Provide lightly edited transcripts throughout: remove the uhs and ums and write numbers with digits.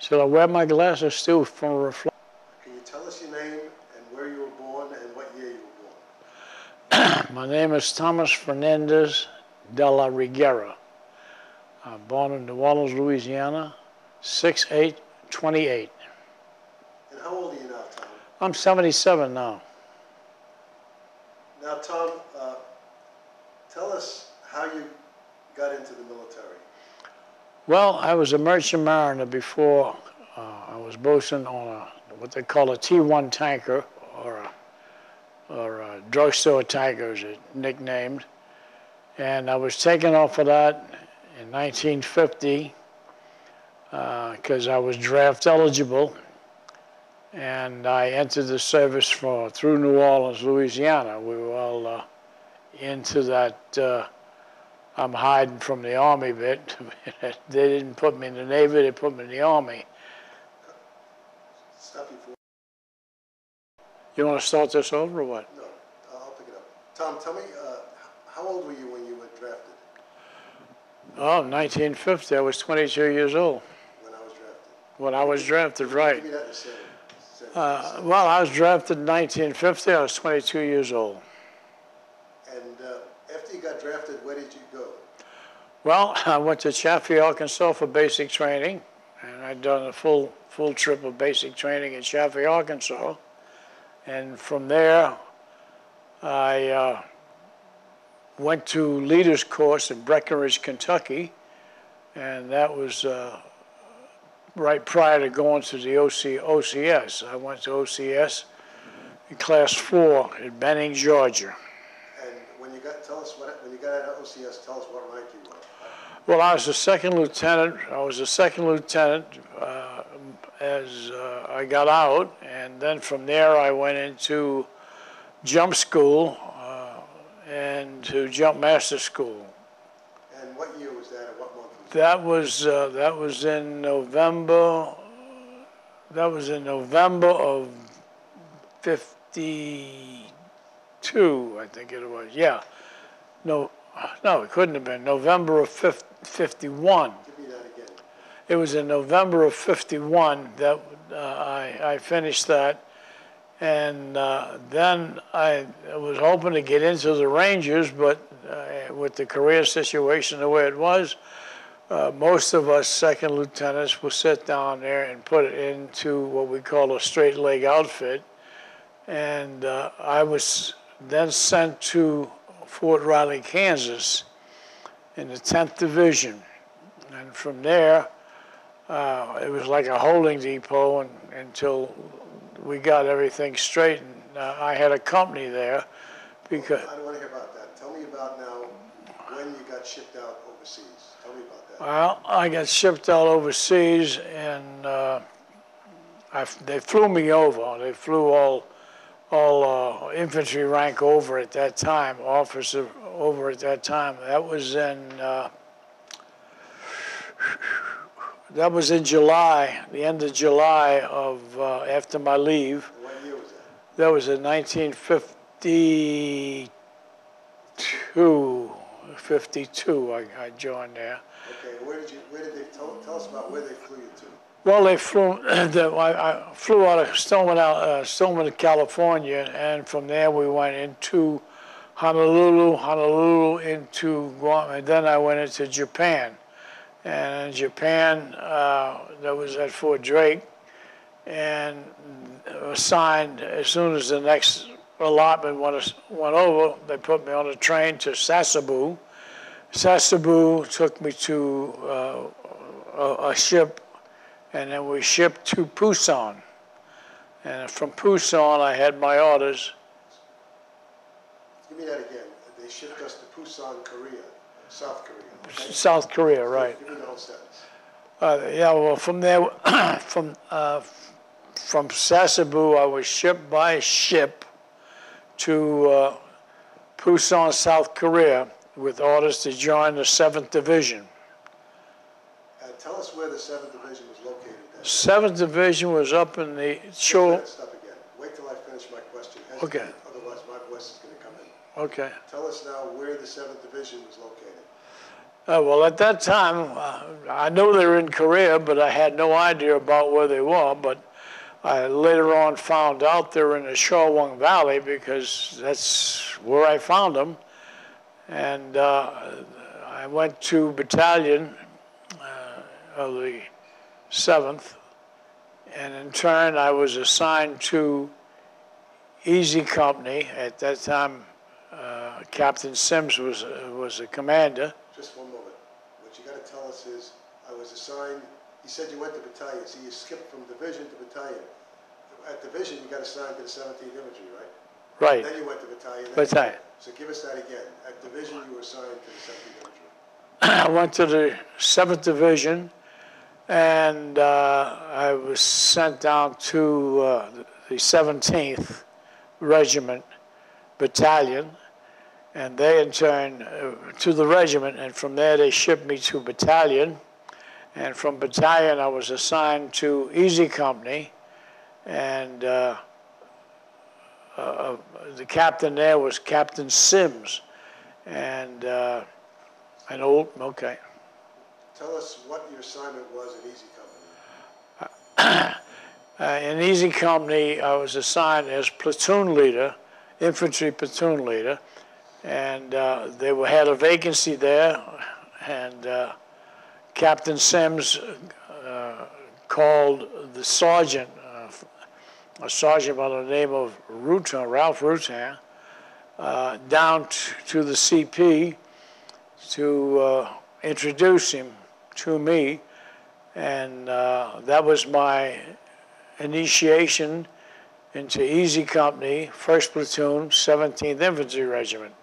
Should I wear my glasses still from a reflection? Can you tell us your name and where you were born and what year you were born? My name is Thomas Fernandez de la Reguera. I'm born in New Orleans, Louisiana, 6/8/28. And how old are you now, Tom? I'm 77 now. Now, Tom, tell us how you got into the military. Well, I was a merchant mariner before. I was bosun on what they call a T1 tanker, or a drugstore tanker, as it's nicknamed. And I was taken off of that in 1950 because I was draft eligible. And I entered the service through New Orleans, Louisiana. We were all into that I'm hiding from the Army bit. They didn't put me in the Navy, they put me in the Army. Stop you for. You want to start this over or what? No, I'll pick it up. Tom, tell me, how old were you when you were drafted? Oh, 1950, I was 22 years old. When I was drafted? When I was drafted, right. Give me that in a second. Well, I was drafted in 1950, I was 22 years old. And after you got drafted, where did you go? Well, I went to Chaffee, Arkansas for basic training, and I'd done a full trip of basic training in Chaffee, Arkansas. And from there, I went to leaders course in Breckenridge, Kentucky, and that was right prior to going to the OCS. I went to OCS in class 4 in Benning, Georgia. And when you got, when you got out of OCS, tell us what rank you were. Well, I was a second lieutenant. I was a second lieutenant as I got out, and then from there I went into jump school and to jump master school. And what year was that, or what month was that? That was in November. That was in November of '52, I think it was. Yeah. No, it couldn't have been. November of '51. Give me that again. It was in November of '51 that I finished that. And then I was hoping to get into the Rangers, but with the career situation the way it was, most of us second lieutenants will sit down there and put it into what we call a straight leg outfit. And I was then sent to Fort Riley, Kansas in the 10th Division. And from there, it was like a holding depot until we got everything straight. And I had a company there because... I don't want to hear about that. Tell me about now when you got shipped out overseas. Tell me about that. Well, I got shipped out overseas, and they flew me over. They flew all infantry rank over at that time, officer over at that time. That was in July, the end of July of after my leave. What year was that? That was in 1952. I joined there. Okay, where did they tell us about where they flew you to? Well, they flew. I flew out of Stillman, California, and from there we went into Honolulu into Guam, and then I went into Japan. And in Japan, that was at Fort Drake, and assigned as soon as the next allotment went over, they put me on a train to Sasebo. Sasebo took me to a ship, and then we shipped to Pusan. And from Pusan, I had my orders. Give me that again. They shipped us to Pusan, Korea, South Korea. Okay? South Korea, right. Give me the whole sentence. Yeah, well, from there, from Sasebo, I was shipped by ship to Pusan, South Korea, with orders to join the 7th Division. Tell us where the 7th Division was located. 7th Division was up in the Stop again. Wait till I finish my question. Okay. Otherwise, my voice is going to come in. Okay. Tell us now where the 7th Division was located. Well, at that time, I knew they were in Korea, but I had no idea about where they were. But I later on found out they were in the Shawang Valley because that's where I found them. And I went to battalion of the 7th, and in turn I was assigned to Easy Company. At that time, Captain Sims was the commander. Just one moment. What you got to tell us is, I was assigned, you said you went to battalion, so you skipped from division to battalion. At division, you got assigned to the 17th Infantry, right? Right. Then you went to battalion. Battalion. So give us that again. At division, you were assigned to the 17th Infantry. I went to the 7th Division, and I was sent down to the 17th Regiment Battalion, and they in turn to the regiment, and from there they shipped me to battalion, and from battalion I was assigned to Easy Company, and the captain there was Captain Sims, and okay. Tell us what your assignment was at Easy Company. In Easy Company, I was assigned as platoon leader, infantry platoon leader, and they had a vacancy there, and Captain Sims called the sergeant, a sergeant by the name of Ralph Rutan, down to the CP to introduce him to me, and that was my initiation into Easy Company, 1st Platoon, 17th Infantry Regiment.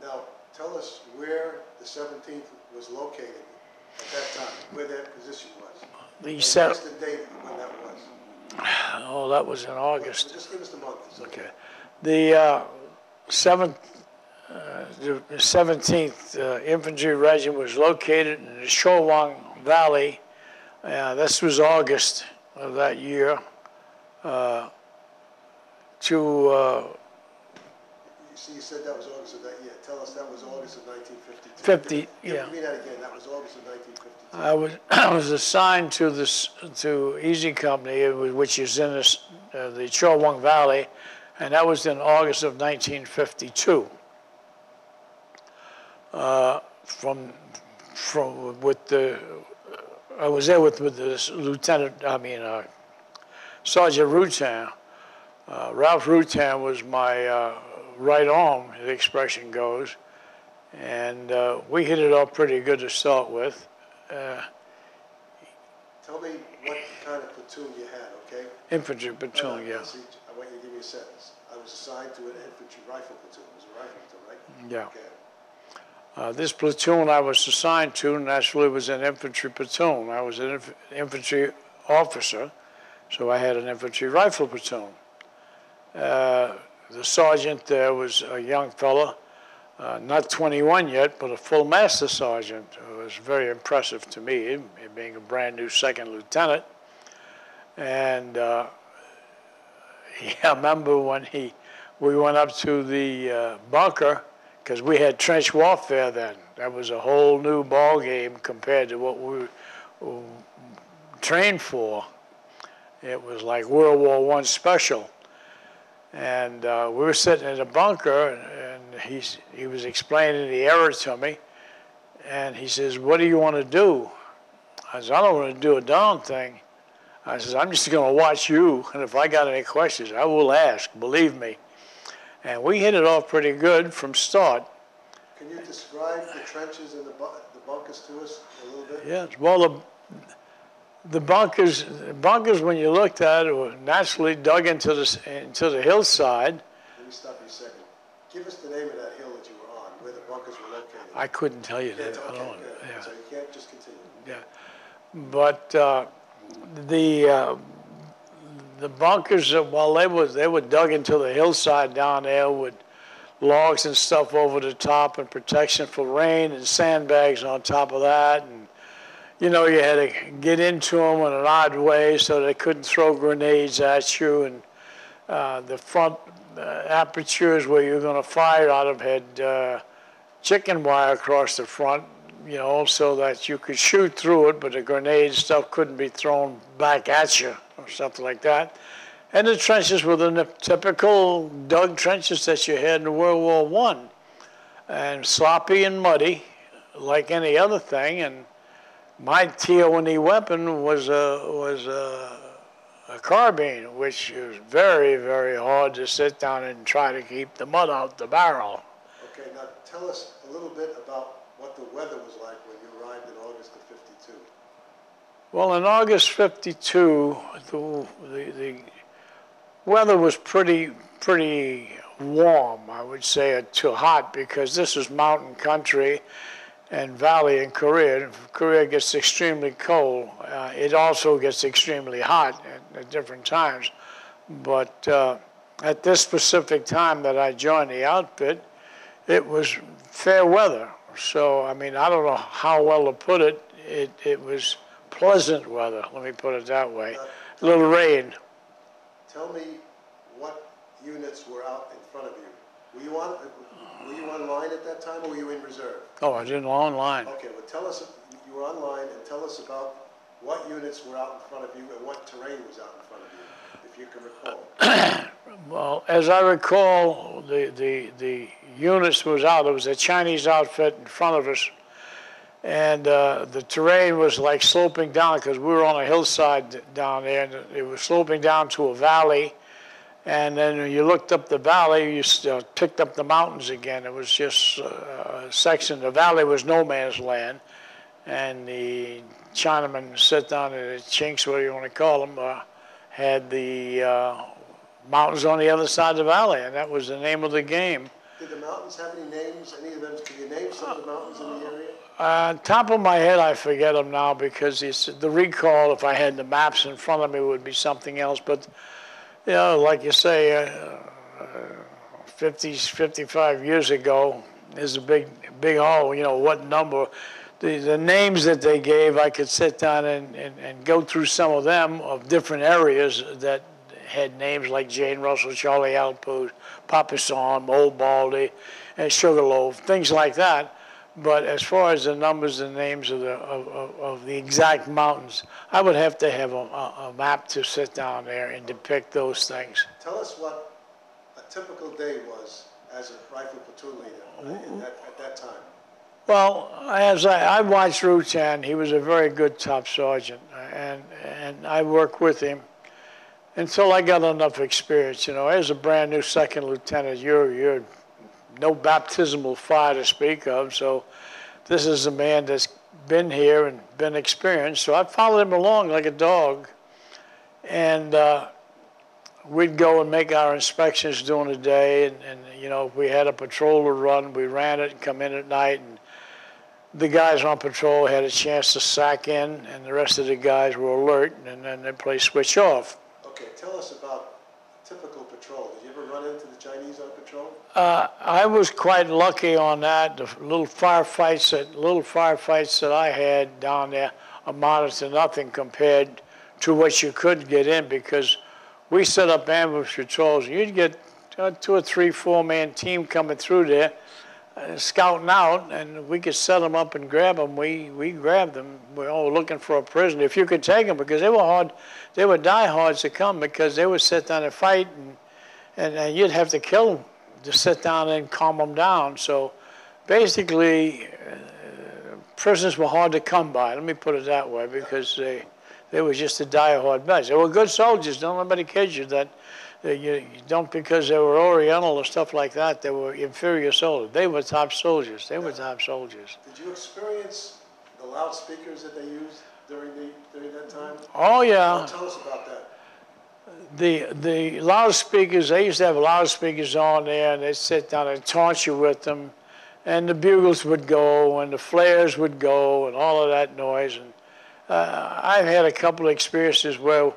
Now, tell us where the 17th was located at that time, where that position was. What's the date when that was? Oh, that was in August. Just give us the month. Okay. The 17th Infantry Regiment was located in the Shawang Valley. This was August of that year. You said that was August of that year. Tell us that was August of 1952. 50, yeah. Give me that again. That was August of 1952. I was assigned to Easy Company, which is in the Shawang Valley, and that was in August of 1952. I was there with the lieutenant. Sergeant Rutan. Ralph Rutan was my right arm, the expression goes, and we hit it off pretty good to start with. Tell me what kind of platoon you had, okay? Infantry platoon, yeah. I want you to give me a sentence. I was assigned to an infantry rifle platoon. It was a rifle platoon, right? Yeah. Okay. This platoon I was assigned to naturally was an infantry platoon. I was an infantry officer, so I had an infantry rifle platoon. The sergeant there was a young fella, not 21 yet, but a full master sergeant. It was very impressive to me, being a brand new second lieutenant. And I remember when we went up to the bunker, because we had trench warfare then. That was a whole new ball game compared to what we trained for. It was like World War I special. And we were sitting in a bunker, and he was explaining the error to me. And he says, "What do you want to do?" I said, "I don't want to do a darn thing." I said, "I'm just going to watch you, and if I got any questions, I will ask, believe me." And we hit it off pretty good from start. Can you describe the trenches and the bunkers to us a little bit? Yes, well, the bunkers, when you looked at it, were naturally dug into the hillside. Let me stop you a second. Give us the name of that hill that you were on, where the bunkers were located. I couldn't tell you that. Okay, Alone. good. Yeah. So you can't just continue. Yeah, but the bunkers, well, they were dug into the hillside down there with logs and stuff over the top and protection for rain and sandbags on top of that. And, you know, you had to get into them in an odd way so they couldn't throw grenades at you. And the front apertures where you were going to fire out of had chicken wire across the front you know, so that you could shoot through it, but the grenade stuff couldn't be thrown back at you or something like that. And the trenches were the typical dug trenches that you had in World War I, and sloppy and muddy, like any other thing. And my TO&E weapon was a carbine, which is very, very hard to sit down and try to keep the mud out the barrel. Okay, now tell us a little bit about what the weather was like when you arrived in August of '52. Well, in August '52, the weather was pretty warm, I would say, or too hot, because this is mountain country and valley in Korea. Korea gets extremely cold. It also gets extremely hot at different times. But at this specific time that I joined the outfit, it was fair weather. So, I mean, I don't know how well to put it. It was pleasant weather, let me put it that way. A little rain. Tell me what units were out in front of you. Were you on line at that time, or were you in reserve? Oh, I did online. Okay, well tell us, you were online, and tell us about what units were out in front of you and what terrain was out in front of you, if you can recall. Well, as I recall, the units was out. There was a Chinese outfit in front of us, and the terrain was like sloping down, because we were on a hillside down there, and it was sloping down to a valley. And then when you looked up the valley, you picked up the mountains again. It was just a section. The valley was no man's land. And the Chinamen sit down in the chinks, whatever you want to call them, had the mountains on the other side of the valley, and that was the name of the game. Did the mountains have any names? Any of them? Can you name some of the mountains in the area? Top of my head, I forget them now, because the recall, if I had the maps in front of me, would be something else. But you know, like you say, 55 years ago is a big hole. You know, what number? The names that they gave, I could sit down and go through some of them of different areas that had names like Jane Russell, Charlie Outpost, Papasan, Old Baldy, and Sugarloaf, things like that. But as far as the numbers and names of the exact mountains, I would have to have a map to sit down there and depict those things. Tell us what a typical day was as a rifle platoon leader at that time. Well, as I watched Rutan, he was a very good top sergeant, and I worked with him until I got enough experience. You know, as a brand new second lieutenant, you're no baptismal fire to speak of, so this is a man that's been here and been experienced. So I followed him along like a dog, and we'd go and make our inspections during the day, and you know, if we had a patrol to run, we ran it and come in at night, and the guys on patrol had a chance to sack in, and the rest of the guys were alert, and then the place switch off. Okay, tell us about a typical patrol. Did you ever run into the Chinese on patrol? I was quite lucky on that. The little firefights that I had down there amounted to nothing compared to what you could get in, because we set up ambush patrols. You'd get a 2 or 3, 4-man team coming through there, scouting out, and we could set them up and grab them. We grabbed them. We were all looking for a prisoner, if you could take them, because they were hard. They were diehards to come, because they would sit down and fight, and you'd have to kill them to sit down and calm them down. So basically, prisoners were hard to come by, let me put it that way, because they were just a diehard bunch. They were good soldiers, don't let anybody kid you that. You don't, because they were Oriental or stuff like that, they were inferior soldiers. They were top soldiers. They were top soldiers. Did you experience the loudspeakers that they used during that time? Oh, yeah. Tell us about that. The loudspeakers, they used to have loudspeakers on there, and they'd sit down and taunt you with them, and the bugles would go, and the flares would go, and all of that noise. And I've had a couple of experiences where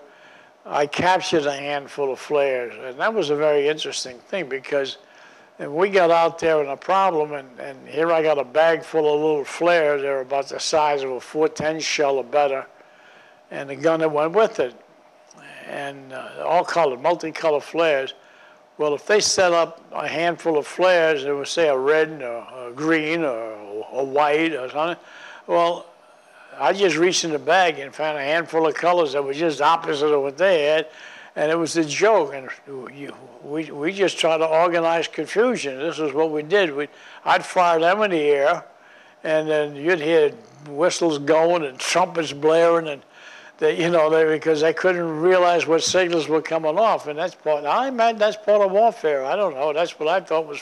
I captured a handful of flares, and that was a very interesting thing, because we got out there in a problem, and here I got a bag full of little flares. They were about the size of a .410 shell or better, and the gun that went with it, and all colored, multicolored flares. Well, if they set up a handful of flares, it would say a red or a green or or white or something. Well, I just reached in the bag and found a handful of colors that were just opposite of what they had, and it was a joke. And we just tried to organize confusion. This is what we did. I'd fire them in the air, and then you'd hear whistles going and trumpets blaring, and because they couldn't realize what signals were coming off, and that's part. I imagine that's part of warfare. I don't know. That's what I thought was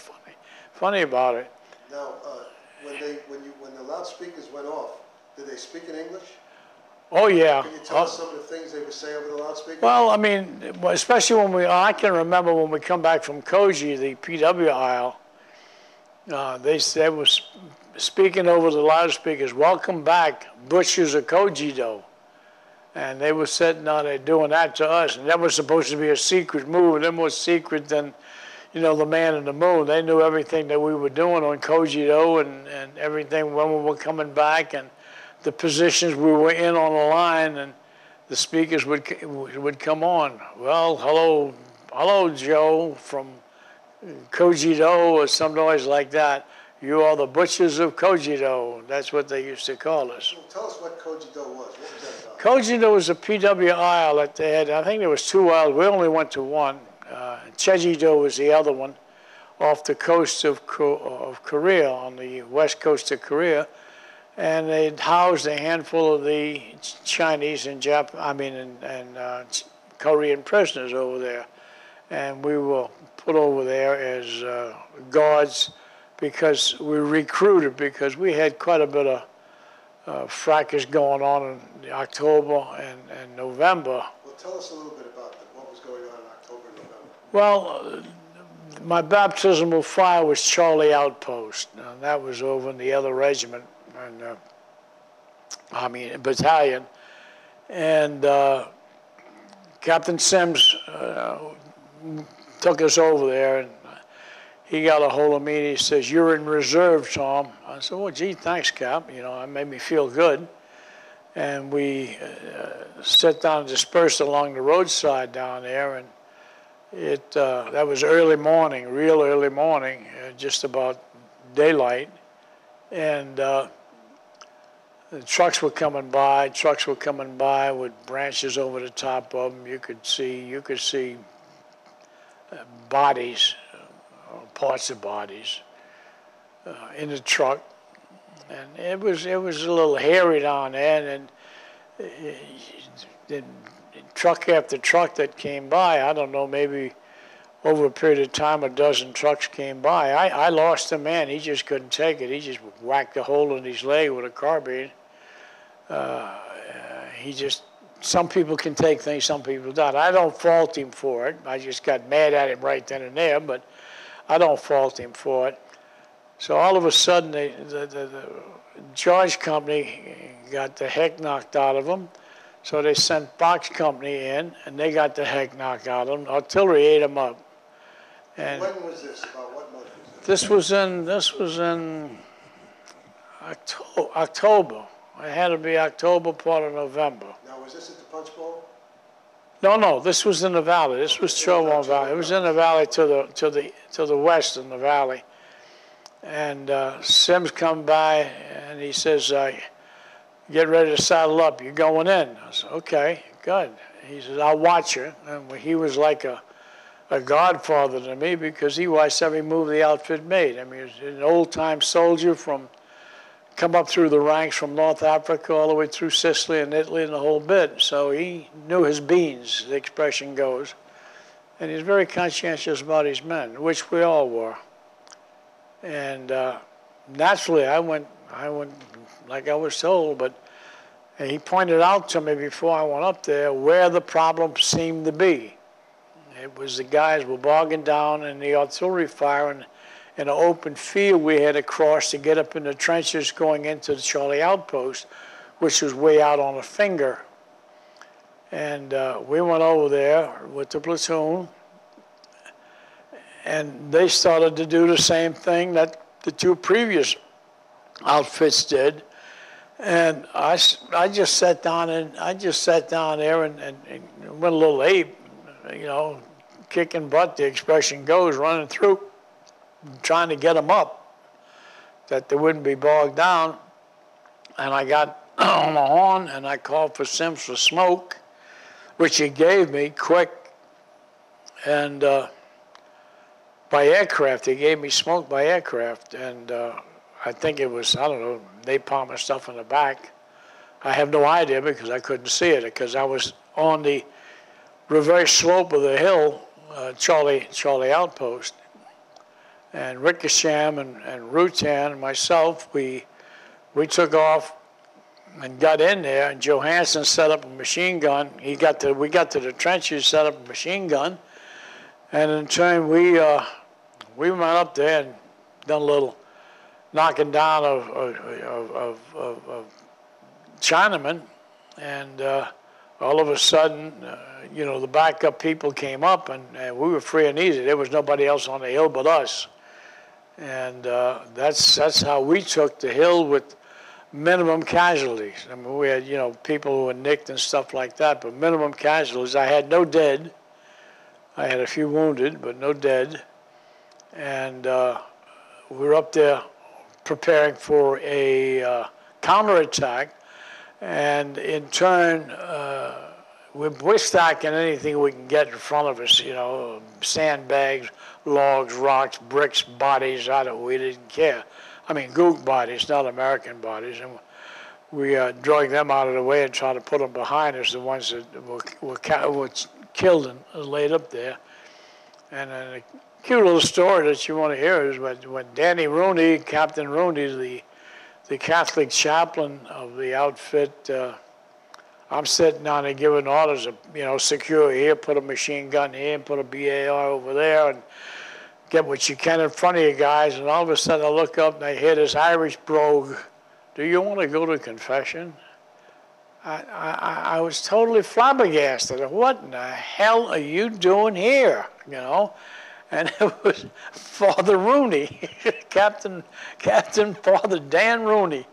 funny about it. Now, when the loudspeakers went off, did they speak in English? Oh yeah. Can you tell us some of the things they would say over the loudspeaker? Well, I mean, especially I can remember when we come back from Koji, the PW aisle. They was speaking over the loudspeakers. Welcome back, butchers of Kojido. And they were sitting down there doing that to us. And that was supposed to be a secret move. And then more secret than, the man in the moon. They knew everything that we were doing on Kojido and everything when we were coming back and the positions we were in on the line. And the speakers would come on. Well, hello, Joe from Kojido or some noise like that. You are the butchers of Kojido. That's what they used to call us. Well, tell us what Kojido was. What was that about? Kojido was a PW aisle that they had. I think there was 2 aisles. We only went to one. Chejido was the other one off the coast of Korea, on the west coast of Korea. And they'd housed a handful of the Chinese and Korean prisoners over there. And we were put over there as guards because we recruited, because we had quite a bit of fracas going on in October and November. Well, tell us a little bit about what was going on in October and November. Well, my baptismal fire was Charlie Outpost, and that was over in the other regiment, battalion. And Captain Sims took us over there, and he got a hold of me and he says, "You're in reserve, Tom." I said, "Well, gee, thanks, Cap." It made me feel good. And we sat down and dispersed along the roadside down there, and that was early morning, real early morning, just about daylight. And the trucks were coming by with branches over the top of them. You could see bodies, parts of bodies in the truck, and it was a little hairy down there. And then truck after truck that came by, I don't know, maybe over a period of time, a dozen trucks came by. I lost a man. He just couldn't take it. He just whacked a hole in his leg with a carbine. Some people can take things, some people don't. I don't fault him for it. I just got mad at him right then and there, but I don't fault him for it. So all of a sudden, the George Company got the heck knocked out of them. So they sent Box Company in, and they got the heck knocked out of them. Artillery ate them up. And when was this? About what month was this? This was in October. It had to be October, part of November. Now, was this at the Punch Bowl? No, this was in the valley. This was Chilwell Valley. It was in the valley to the west in the valley. And Sims come by and he says, "Get ready to saddle up. You're going in." I said, "Okay, good." He says, "I'll watch you." And he was like a godfather to me, because he watched every move the outfit made. I mean, he was an old-time soldier come up through the ranks from North Africa all the way through Sicily and Italy and the whole bit. So he knew his beans, the expression goes. And he's very conscientious about his men, which we all were. And naturally, I went like I was told, but he pointed out to me before I went up there where the problem seemed to be. It was the guys were bogging down in the artillery fire, and in an open field we had to cross to get up in the trenches going into the Charlie Outpost, which was way out on a finger. And we went over there with the platoon, and they started to do the same thing that the 2 previous outfits did. And I just sat down there and went a little ape, kicking butt, the expression goes, running through, trying to get them up. that they wouldn't be bogged down. And I got on the horn and I called for Sims for smoke, which he gave me quick. And by aircraft, he gave me smoke by aircraft. And I think it was, I don't know, napalm or stuff in the back. I have no idea because I couldn't see it because I was on the reverse slope of the hill, Charlie Outpost. And Rickersham and Rutan and myself, we took off and got in there, and Johansson set up a machine gun. We got to the trenches, set up a machine gun, and in turn we went up there and done a little knocking down of Chinamen, and all of a sudden, the backup people came up, and we were free and easy. There was nobody else on the hill but us, and that's how we took the hill with minimum casualties. I mean, we had people who were nicked and stuff like that, but minimum casualties. I had no dead. I had a few wounded, but no dead, and we were up there preparing for a counterattack. And in turn, we're stacking anything we can get in front of us, sandbags, logs, rocks, bricks, bodies. We didn't care. I mean, gook bodies, not American bodies. And we drug them out of the way and tried to put them behind us, the ones that were killed and laid up there. And a cute little story that you want to hear is when Danny Rooney, Captain Rooney, the Catholic chaplain of the outfit, I'm sitting down and giving orders of, secure here, put a machine gun here, and put a BAR over there, and get what you can in front of you guys. And all of a sudden I look up and I hear this Irish brogue, "Do you want to go to confession?" I was totally flabbergasted. What in the hell are you doing here? And it was Father Rooney, Captain Father Dan Rooney.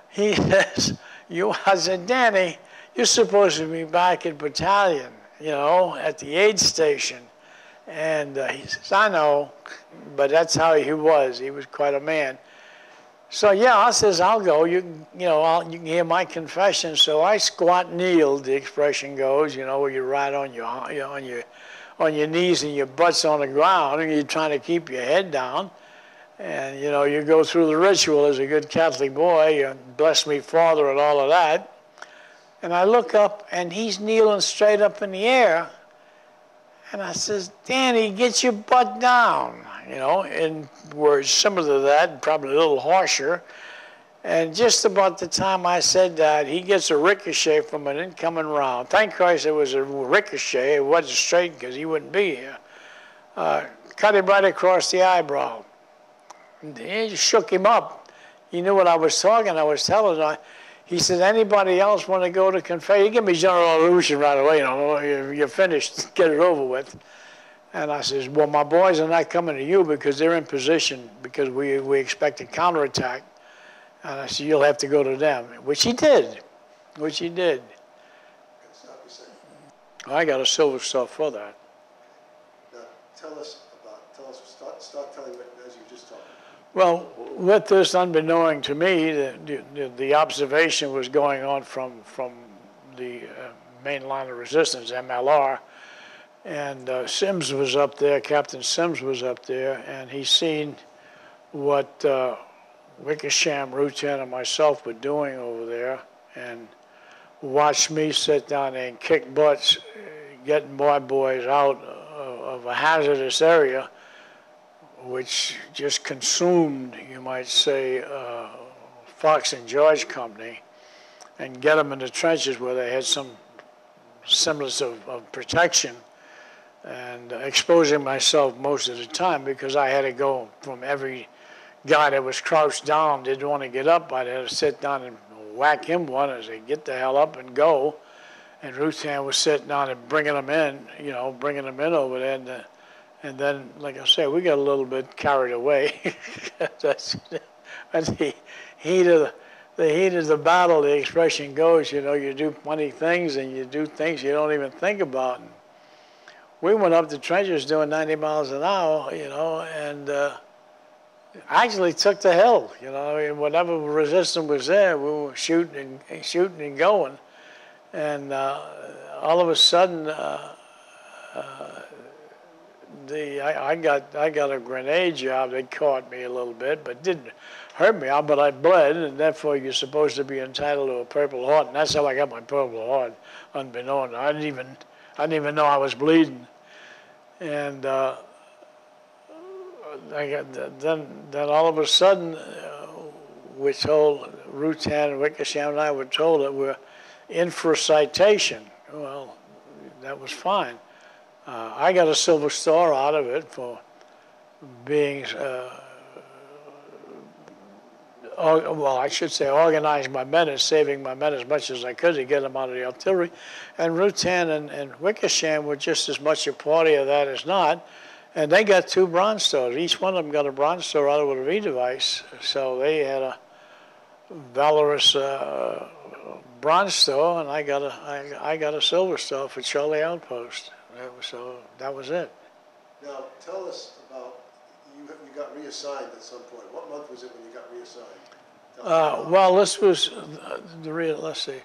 He says, I said, "Danny, you're supposed to be back in battalion, at the aid station." And he says, "I know," but that's how he was. He was quite a man. So yeah, I says, "I'll go. You can hear my confession." So I squat kneeled, the expression goes, where you ride on your knees and your butt's on the ground, and you're trying to keep your head down. And, you go through the ritual as a good Catholic boy, you bless me, Father, and all of that. And I look up, and he's kneeling straight up in the air. And I says, "Danny, get your butt down," in words similar to that, probably a little harsher. And just about the time I said that, he gets a ricochet from an incoming round. Thank Christ it was a ricochet. It wasn't straight because he wouldn't be here. Cut him right across the eyebrow. And he just shook him up. He knew what I was talking. I was telling him. He said, "Anybody else want to go to confession?" He gave me general illusion right away. You're finished. Get it over with. And I says, "Well, my boys are not coming to you because they're in position because we expect a counterattack." And I said, "You'll have to go to them," which he did. I got a Silver Star for that. Now, start telling me as you just told me. Well, with this, unbeknown to me, the observation was going on from the main line of resistance, MLR, and Sims was up there, Captain Sims was up there, and he seen what Wickersham, Rutan, and myself were doing over there, and watched me sit down there and kick butts, getting my boys out of a hazardous area, which just consumed, you might say, Fox and George Company, and get them in the trenches where they had some semblance of protection, and exposing myself most of the time because I had to go from every guy that was crouched down, didn't want to get up, I'd have to sit down and whack him one and say, "Get the hell up and go." And Rutan was sitting down and bringing them in, over there. And then, like I said, we got a little bit carried away. That's the heat of the battle, the expression goes, you do funny things and you do things you don't even think about. And we went up the trenches doing 90 miles an hour, and actually took the hill. You know, I mean, whatever resistance was there, we were shooting and going. And all of a sudden, I got a grenade job. They caught me a little bit, but didn't hurt me. But I bled, and therefore you're supposed to be entitled to a Purple Heart, and that's how I got my Purple Heart, unbeknown. I didn't even know I was bleeding, and then all of a sudden, we told Rutan and Wickersham and I were told that we're in for a citation. Well, that was fine. I got a Silver Star out of it for being, well, I should say organizing my men and saving my men as much as I could to get them out of the artillery. And Rutan and Wickersham were just as much a party of that as not. And they got 2 Bronze Stars. Each one of them got a Bronze Star out of a V device. So they had a valorous Bronze Star, and I got a Silver Star for Charlie Outpost. So that was it. Now, tell us about, you got reassigned at some point. What month was it when you got reassigned? Well, this was let's see.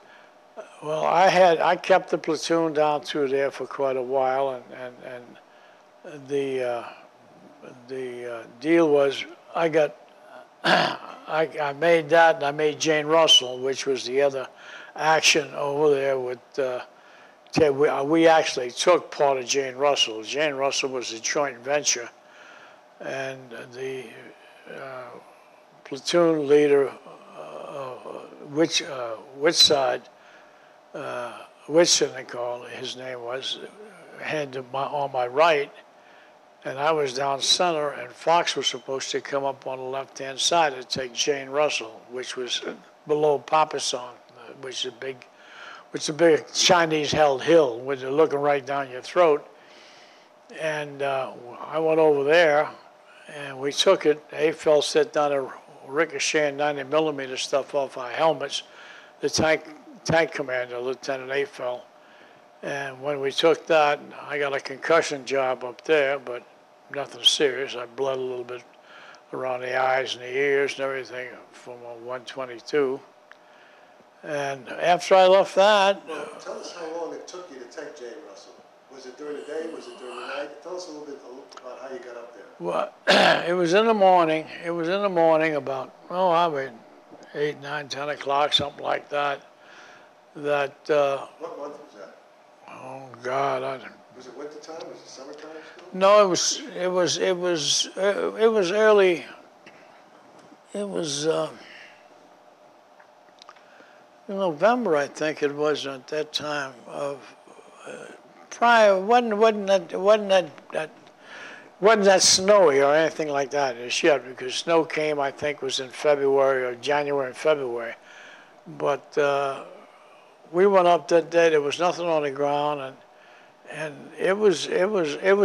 Well, I kept the platoon down through there for quite a while, and the deal was I got I made that, and I made Jane Russell, which was the other action over there with. We actually took part of Jane Russell. Jane Russell was a joint venture, and the platoon leader, which side, Whitson they call his name was, had on my right, and I was down center, and Fox was supposed to come up on the left-hand side and take Jane Russell, which was below Papasan, which is a big Chinese-held hill, which is looking right down your throat. And I went over there, and we took it. AFL set down a ricocheting 90mm stuff off our helmets. The tank commander, Lieutenant AFL. And when we took that, I got a concussion job up there, but nothing serious. I bled a little bit around the eyes and the ears and everything from a 122. And after I left that... Well, tell us how long it took you to take Jane Russell. Was it during the day? Was it during the night? Tell us a little bit about how you got up there. Well, it was in the morning. It was in the morning about, 8, 9, 10 o'clock, something like that. What month was that? Oh, God, Was it winter time? Was it summertime still? No, it was early. It was November, I think it was at that time. Wasn't that snowy or anything like that as yet, because snow came, I think, was in February or January and February. But we went up that day. There was nothing on the ground, and it was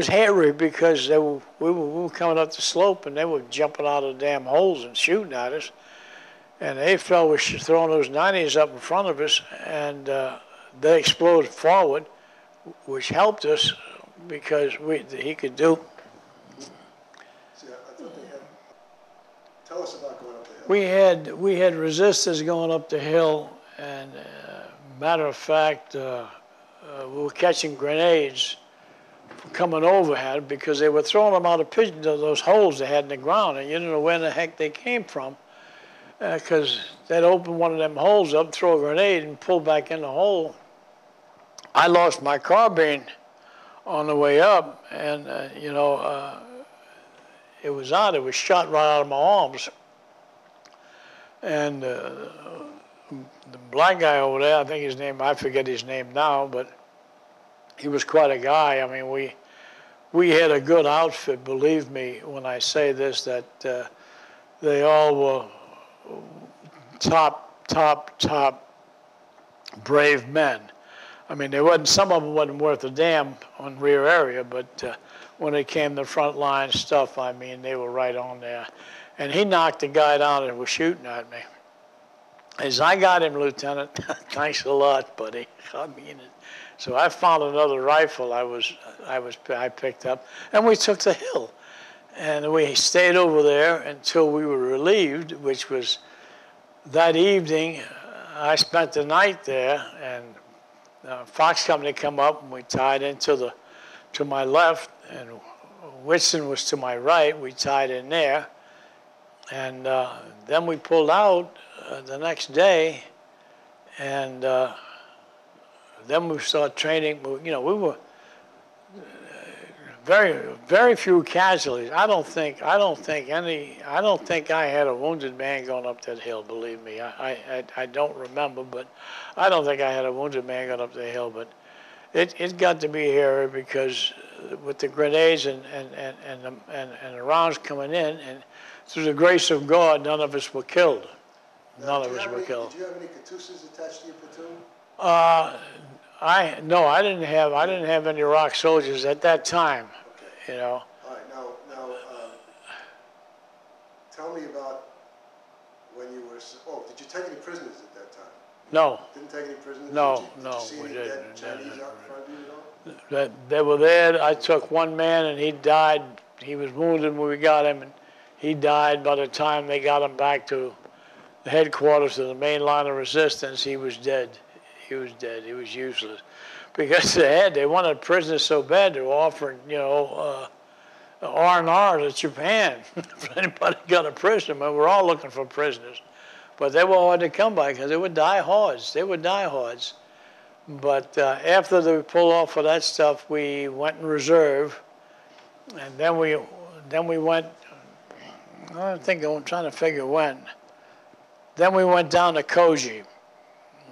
hairy because we were coming up the slope, and they were jumping out of the damn holes and shooting at us. And AFL was throwing those 90s up in front of us, and they exploded forward, which helped us because he could do. See, I thought they had. Tell us about going up the hill. We had resistors going up the hill, and matter of fact, we were catching grenades coming overhead because they were throwing them out of those holes they had in the ground, and you didn't know where the heck they came from. Because they'd open one of them holes up, throw a grenade, and pull back in the hole. I lost my carbine on the way up, and it was out. It was shot right out of my arms. And the black guy over there, I think his name, I forget his name now, but he was quite a guy. I mean, we had a good outfit, believe me when I say this, that they all were top brave men. I mean, some of them wasn't worth a damn on rear area, but when it came to front line stuff, I mean, they were right on there. And he knocked the guy down and was shooting at me. As I got him, Lieutenant, thanks a lot, buddy. I mean it. So I found another rifle I picked up, and we took the hill. And we stayed over there until we were relieved, which was that evening. I spent the night there, and Fox Company come up, and we tied into to my left, and Whitson was to my right. We tied in there, and then we pulled out the next day, and then we started training. You know, we were very few casualties. I don't think I had a wounded man going up that hill. Believe me, I don't remember, but I don't think I had a wounded man going up the hill. But it got to be hairy because with the grenades and the rounds coming in, and through the grace of God, none of us were killed. None of us were killed. Did you have any Katusas attached to your platoon? No, I didn't have any ROK soldiers at that time. Okay. You know. All right. Now, tell me about when you were. Oh, did you take any prisoners at that time? No. Didn't take any prisoners? No, did no, you see we any didn't. dead Chinese out in front of you at all? They were there. I took one man, and he died. He was wounded when we got him, and he died by the time they got him back to the headquarters of the main line of resistance. He was dead. He was dead. He was useless. Because they wanted prisoners so bad, they were offering, you know, R&R to Japan. If anybody got a prisoner, man, we're all looking for prisoners. But they were hard to come by because they were diehards. They were diehards. But after they pulled off of that stuff, we went in reserve. And then we went, I'm trying to figure when. Then we went down to Koji.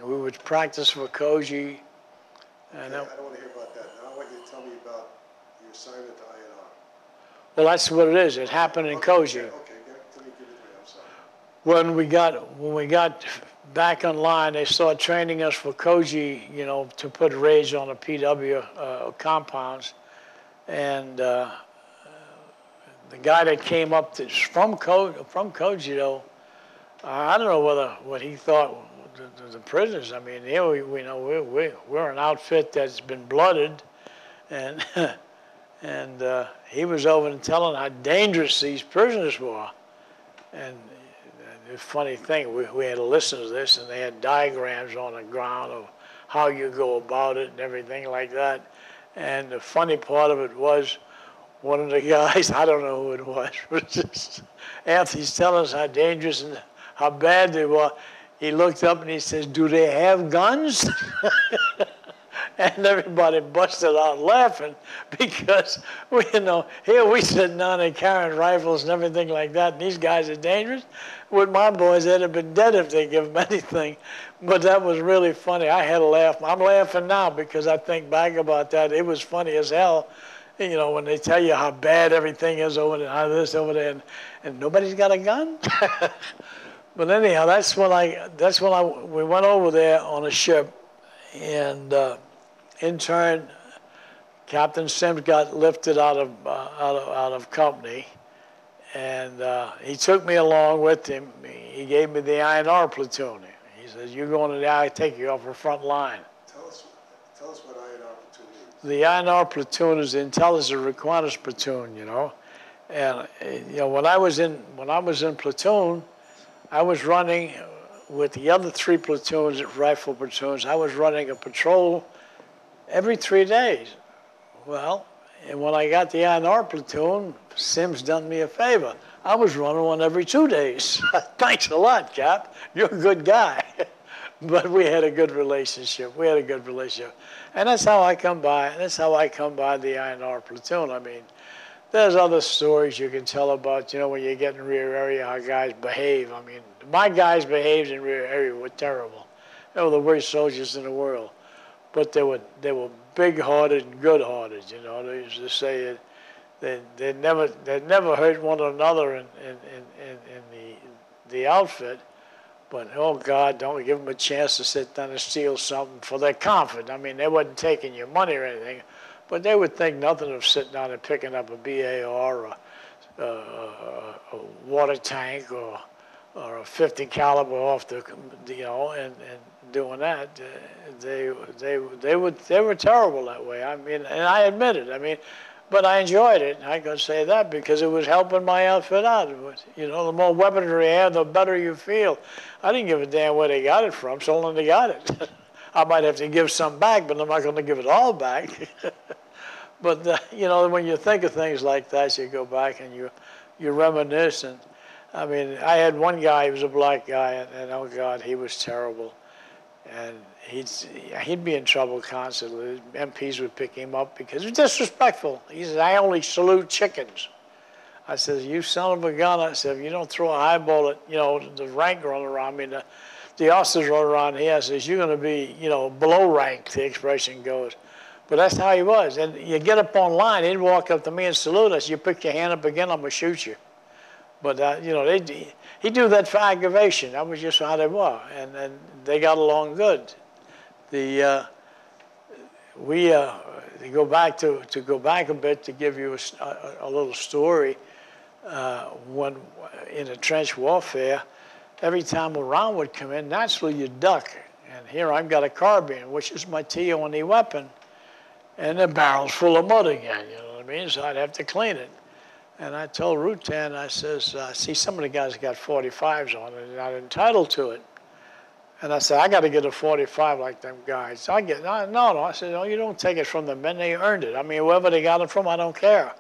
We would practice for Koji. And I don't want to hear about that. Now I want you to tell me about your assignment to INR. Well, that's what it is. It happened in Koji. Okay, tell me, give it to me. I'm sorry. When we got back online, they started training us for Koji, you know, to put raids on the PW compounds. And the guy that came up from Koji, though, I don't know what he thought. The prisoners. I mean, here we know we're an outfit that's been blooded, and he was over and telling how dangerous these prisoners were. And the funny thing, we had to listen to this, and they had diagrams on the ground of how you go about it and everything like that. And the funny part of it was, one of the guys, I don't know who it was just after he's telling us how dangerous and how bad they were. He looked up and he says, "Do they have guns?" And everybody busted out laughing because, here we sitting down and carrying rifles and everything like that, and these guys are dangerous. With my boys, they'd have been dead if they give them anything. But that was really funny. I had a laugh. I'm laughing now because I think back about that. It was funny as hell, when they tell you how bad everything is over there, how this over there, and nobody's got a gun. But anyhow, we went over there on a ship, and in turn, Captain Sims got lifted out of company, and he took me along with him. He gave me the INR platoon. He says, "You're going to the I take you off the front line." Tell us what INR platoon means. The INR platoon is the intelligence reconnaissance platoon, and when I was in platoon, I was running with the other 3 platoons, rifle platoons. I was running a patrol every 3 days. Well, and when I got the INR platoon, Sims done me a favor. I was running one every 2 days. Thanks a lot, Cap. You're a good guy. But we had a good relationship. And that's how I come by. That's how I come by the INR platoon. I mean, there's other stories you can tell about, when you get in rear area, how guys behave. I mean, my guys behaved in rear area were terrible. They were the worst soldiers in the world. But they were big-hearted and good-hearted, They used to say that they never hurt one another in the outfit. But, oh, God, don't give them a chance to sit down and steal something for their comfort. I mean, they wasn't taking your money or anything. But they would think nothing of sitting down and picking up a BAR or a water tank or a 50 caliber off the, and doing that. They were terrible that way. I mean, and I admit it. I mean, But I enjoyed it. I can say that because it was helping my outfit out. It was, you know, the more weaponry you have, the better you feel. I didn't give a damn where they got it from, so long they got it. I might have to give some back, but I'm not going to give it all back. But you know, when you think of things like that, you go back and you reminisce. And I mean, I had one guy, he was a black guy, and oh God, he was terrible. And he'd be in trouble constantly. MPs would pick him up because he was disrespectful. He said, "I only salute chickens." I said, "You son of a gun!" I said, "If you don't throw a highball at, you know, the rank rolling around, I mean, the officers rolling around here," I says, "you're going to be, you know, below rank," the expression goes. But that's how he was. And you get up on line, he'd walk up to me and salute us. You pick your hand up again, I'm going to shoot you. But, you know, he'd do that for aggravation. That was just how they were. And they got along good. To go back a bit to give you a little story, when in a trench warfare, every time a round would come in, naturally you duck. And here I've got a carbine, which is my T-only weapon. And the barrel's full of mud again, you know what I mean? So I'd have to clean it. And I told Rutan, I says, see, some of the guys got 45s on it, and I'm entitled to it. And I said, I got to get a 45 like them guys. So no. I said, no, you don't take it from the men. They earned it. I mean, whoever they got it from, I don't care,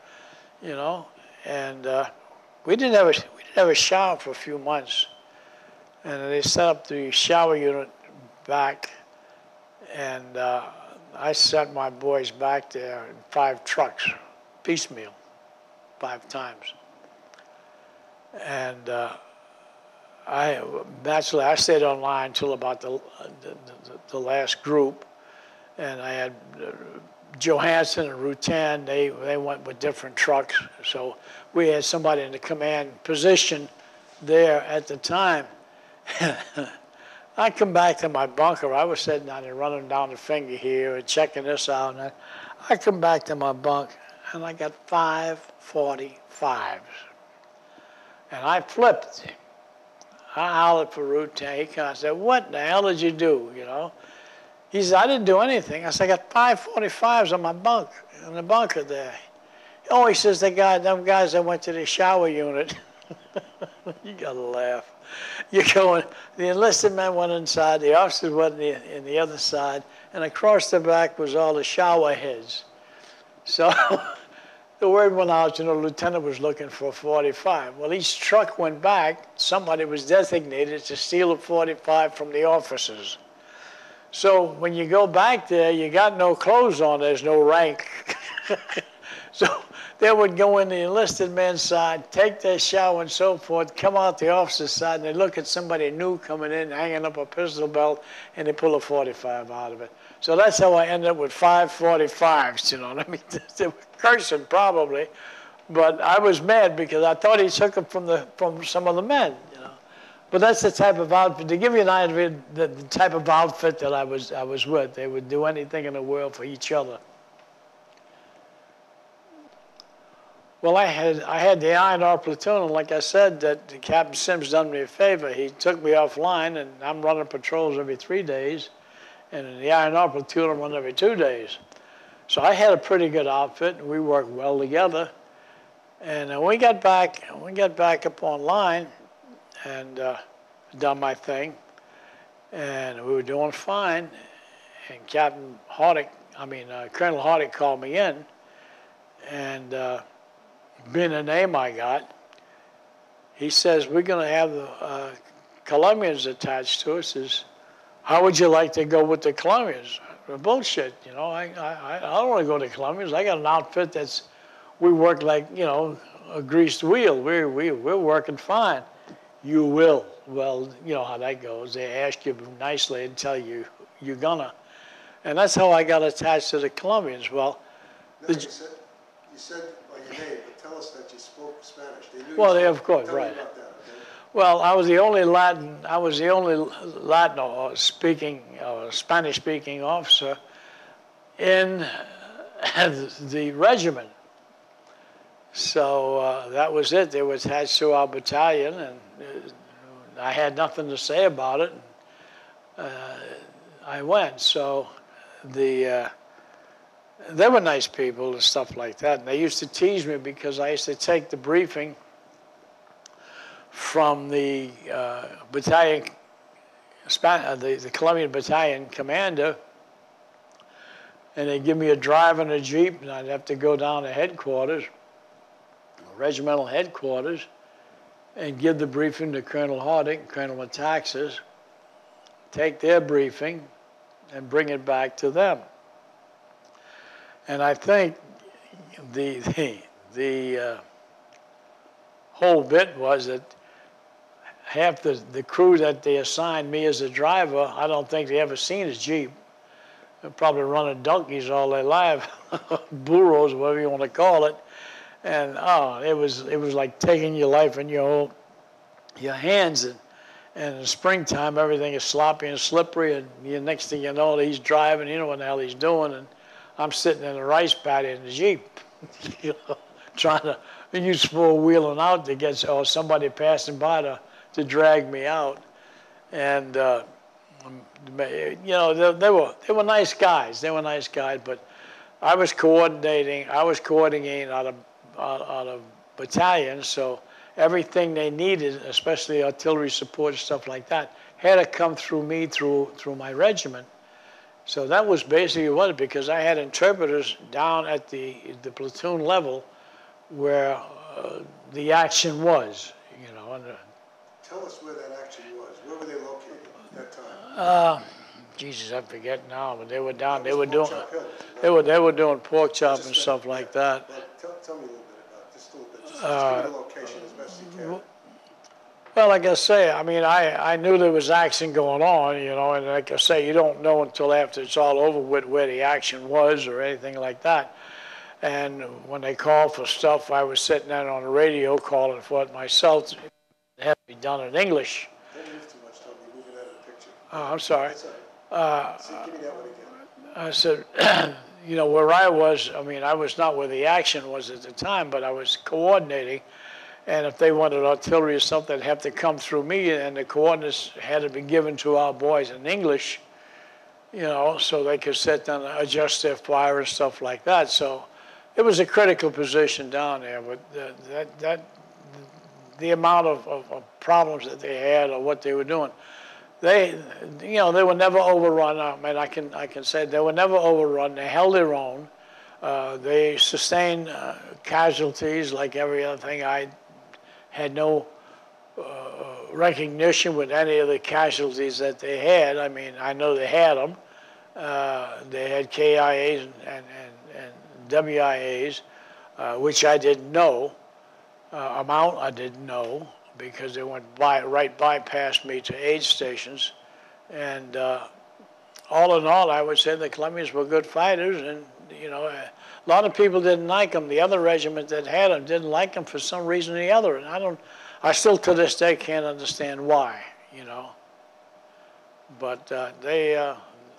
you know. And we didn't have a shower for a few months. And they set up the shower unit back, and I sent my boys back there in 5 trucks, piecemeal, 5 times. And naturally, I stayed online until about the last group. And I had Johansson and Rutan, they went with different trucks. So we had somebody in the command position there at the time. I come back to my bunker. I was sitting down there running down the finger here and checking this out. And I come back to my bunk, and I got 5 45s. And I flipped. I hollered for Rutan. He kind of said, "What the hell did you do?" You know. He said, "I didn't do anything." I said, "I got 5 45s on my bunk, in the bunker there." Oh, he says, them guys that went to the shower unit. You gotta laugh. You're going, the enlisted men went inside, the officers went in the other side, and across the back was all the shower heads. So the word went out, you know, the lieutenant was looking for a 45. Well, each truck went back, somebody was designated to steal a 45 from the officers. So when you go back there, you got no clothes on, there's no rank. So they would go in the enlisted men's side, take their shower and so forth, come out the officer's side, and they look at somebody new coming in, hanging up a pistol belt, and they pull a 45 out of it. So that's how I ended up with 5 45s, you know what I mean? They were cursing probably, but I was mad because I thought he took them from some of the men, you know. But that's the type of outfit, to give you an idea, the type of outfit that I was with. They would do anything in the world for each other. Well, I had the I&R platoon, and like I said, that Captain Sims done me a favor. He took me offline, and I'm running patrols every 3 days, and in the I&R platoon, I'm running every 2 days. So I had a pretty good outfit, and we worked well together. And we got back up online, and done my thing, and we were doing fine. And Colonel Hardick called me in, and being a name I got, he says, "We're going to have the Colombians attached to us. How would you like to go with the Colombians?" Bullshit, you know. I don't want to go to the Colombians. I got an outfit we work like, you know, a greased wheel. We're working fine. You will. Well, you know how that goes. They ask you nicely and tell you you're gonna. And that's how I got attached to the Colombians. Well, no, you said by your name, but tell us that you spoke Spanish. They knew well, you of course, tell right. me about that, okay? Well, I was the only Latin speaking, Spanish-speaking officer in the regiment. So that was it. They were attached to our battalion, and I had nothing to say about it. I went. So they were nice people and stuff like that. And they used to tease me because I used to take the briefing from the battalion, the Colombian battalion commander, and they'd give me a drive in a Jeep, and I'd have to go down to headquarters, regimental headquarters, and give the briefing to Colonel Hardick, Colonel Metaxas, take their briefing, and bring it back to them. And I think the whole bit was that half the crew that they assigned me as a driver, I don't think they ever seen a Jeep. They're probably running donkeys all their life, burros, whatever you want to call it. And it was like taking your life in your hands. And in the springtime, everything is sloppy and slippery. And the next thing you know, he's driving. You know what the hell he's doing. And I'm sitting in a rice paddy in the Jeep, trying to use four-wheeling out to get somebody passing by to drag me out. And they were nice guys. They were nice guys, but I was coordinating out of battalions, so everything they needed, especially artillery support and stuff like that, had to come through me, through my regiment. So that was basically what, because I had interpreters down at the platoon level where the action was, Tell us where that action was. Where were they located at that time? Jesus, I forget now, but they were down. They were doing pork chop and stuff like that. Well, tell me a little bit about just a little bit. Just give me the location as best you can. Well, like I say, I mean, I knew there was action going on, and like I say, you don't know until after it's all over with where the action was or anything like that. And when they called for stuff, I was sitting there on the radio calling for it myself. It had to be done in English. Don't move too much, Toby. You're moving out of the picture. Oh, I'm sorry. That's all right. See, give me that one again. I said, where I was, I mean, I was not where the action was at the time, but I was coordinating. And if they wanted artillery or something, they'd have to come through me, and the coordinates had to be given to our boys in English, so they could sit down and adjust their fire and stuff like that. So it was a critical position down there, but the amount of problems that they had or what they were doing, they were never overrun. I mean, I can say they were never overrun. They held their own. They sustained casualties like every other thing. I had no recognition with any of the casualties that they had. I mean, I know they had them. They had KIAs and WIAs, which I didn't know. Amount I didn't know because they went right past me to aid stations. And all in all, I would say the Colombians were good fighters, and a lot of people didn't like them. The other regiment that had them didn't like them for some reason or the other, and I still to this day can't understand why, But they. Do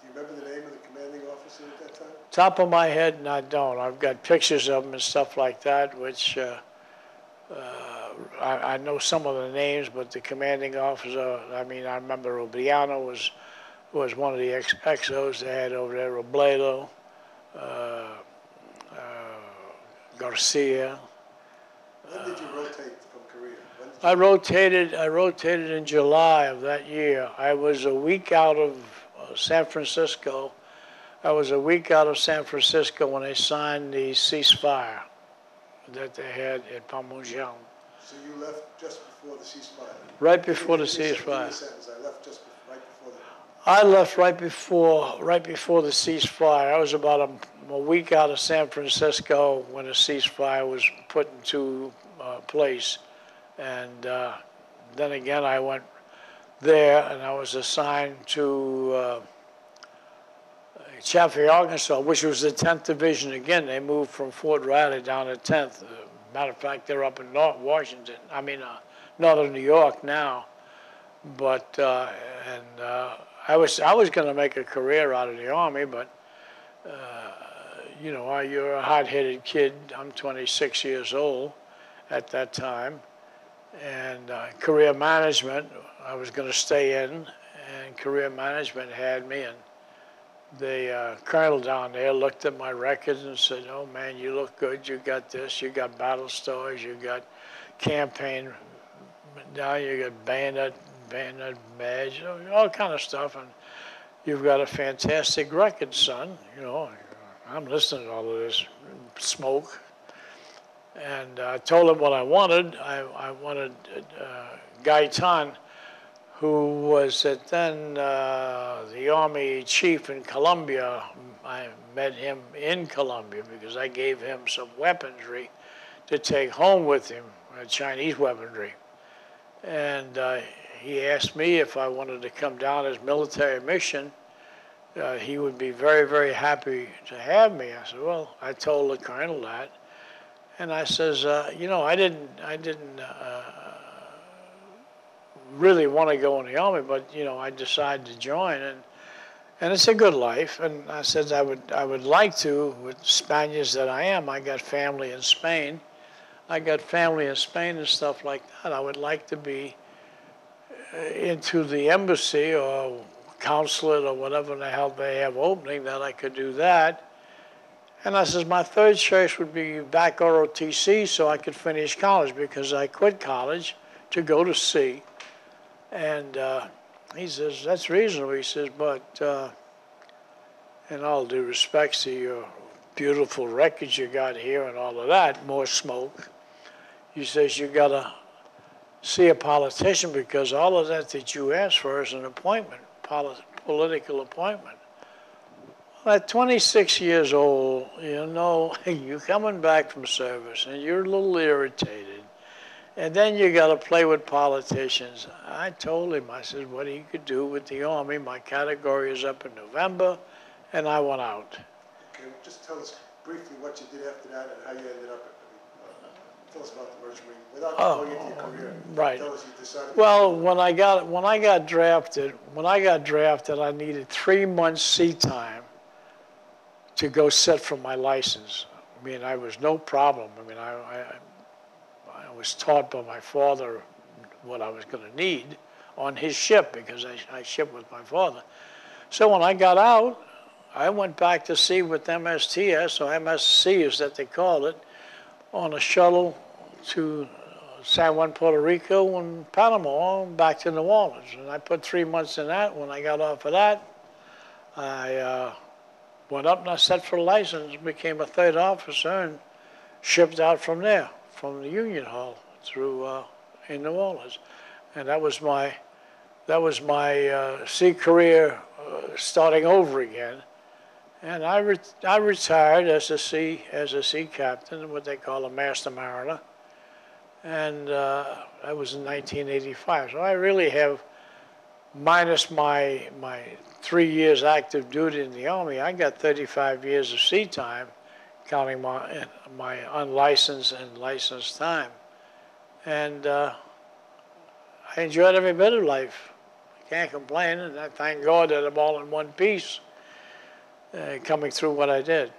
you remember the name of the commanding officer at that time? Top of my head, and I don't. I've got pictures of them and stuff like that, which I know some of the names, but the commanding officer, I mean, I remember Rubiano was one of the XOs they had over there, Robledo. Garcia. When did you rotate from Korea? I rotated in July of that year. I was a week out of San Francisco. I was a week out of San Francisco when they signed the ceasefire that they had at Panmunjom. So you left just before the ceasefire? Right before the ceasefire. I left just right before that. I left right before the ceasefire. I was about a week out of San Francisco when the ceasefire was put into place. And then again, I went there, and I was assigned to Chaffee, Arkansas, which was the 10th Division again. They moved from Fort Riley down to 10th. Matter of fact, they're up in northern New York now. But I was going to make a career out of the Army, but you're a hot-headed kid. I'm 26 years old at that time, and career management, I was going to stay in, and career management had me, and the colonel down there looked at my records and said, "Oh man, you look good. You got this. You got battle stars. You got campaign. Now you got bayonet badge, all kind of stuff, and you've got a fantastic record, son." You know, I'm listening to all of this smoke, and I told him what I wanted. I wanted Gaitan, who was then the Army chief in Colombia. I met him in Colombia because I gave him some weaponry to take home with him, Chinese weaponry. And he asked me if I wanted to come down as military mission. He would be very, very happy to have me. I said, well, I told the colonel that. And I says, you know, I didn't really want to go in the Army, but, you know, I decided to join. And it's a good life. And I said I would like to, with Spaniards that I am. I got family in Spain. I got family in Spain and stuff like that. I would like to be into the embassy or consulate or whatever the hell they have opening, that I could do that. And I says my third choice would be back ROTC so I could finish college, because I quit college to go to sea. And he says, that's reasonable. He says, but in all due respects to your beautiful records you got here and all of that, more smoke. He says, you got to see a politician, because all of that you asked for is an appointment, political appointment. Well, at 26 years old, you know, you're coming back from service and you're a little irritated. And then you got to play with politicians. I told him, I said, what he could do with the Army. My category is up in November, and I went out. Okay, just tell us briefly what you did after that and how you ended up. Tell us about the Merchant Marine without going into your career. Right. Tell us you decided. Well, when I got drafted, I needed 3 months sea time to go sit for my license. I mean, I was no problem. I mean, I was taught by my father what I was going to need on his ship, because I shipped with my father. So when I got out, I went back to sea with MSTS, or MSC as that they called it, on a shuttle to San Juan, Puerto Rico, and Panama, and back to New Orleans. And I put 3 months in that. When I got off of that, I went up and I sat for a license, became a third officer, and shipped out from there, from the Union Hall through in New Orleans. And that was my sea career starting over again. And I retired as a sea captain, what they call a master mariner, and that was in 1985. So I really have, minus my 3 years active duty in the Army, I got 35 years of sea time, counting my unlicensed and licensed time, and I enjoyed every bit of life. I can't complain, and I thank God that I'm all in one piece. Coming through what I did.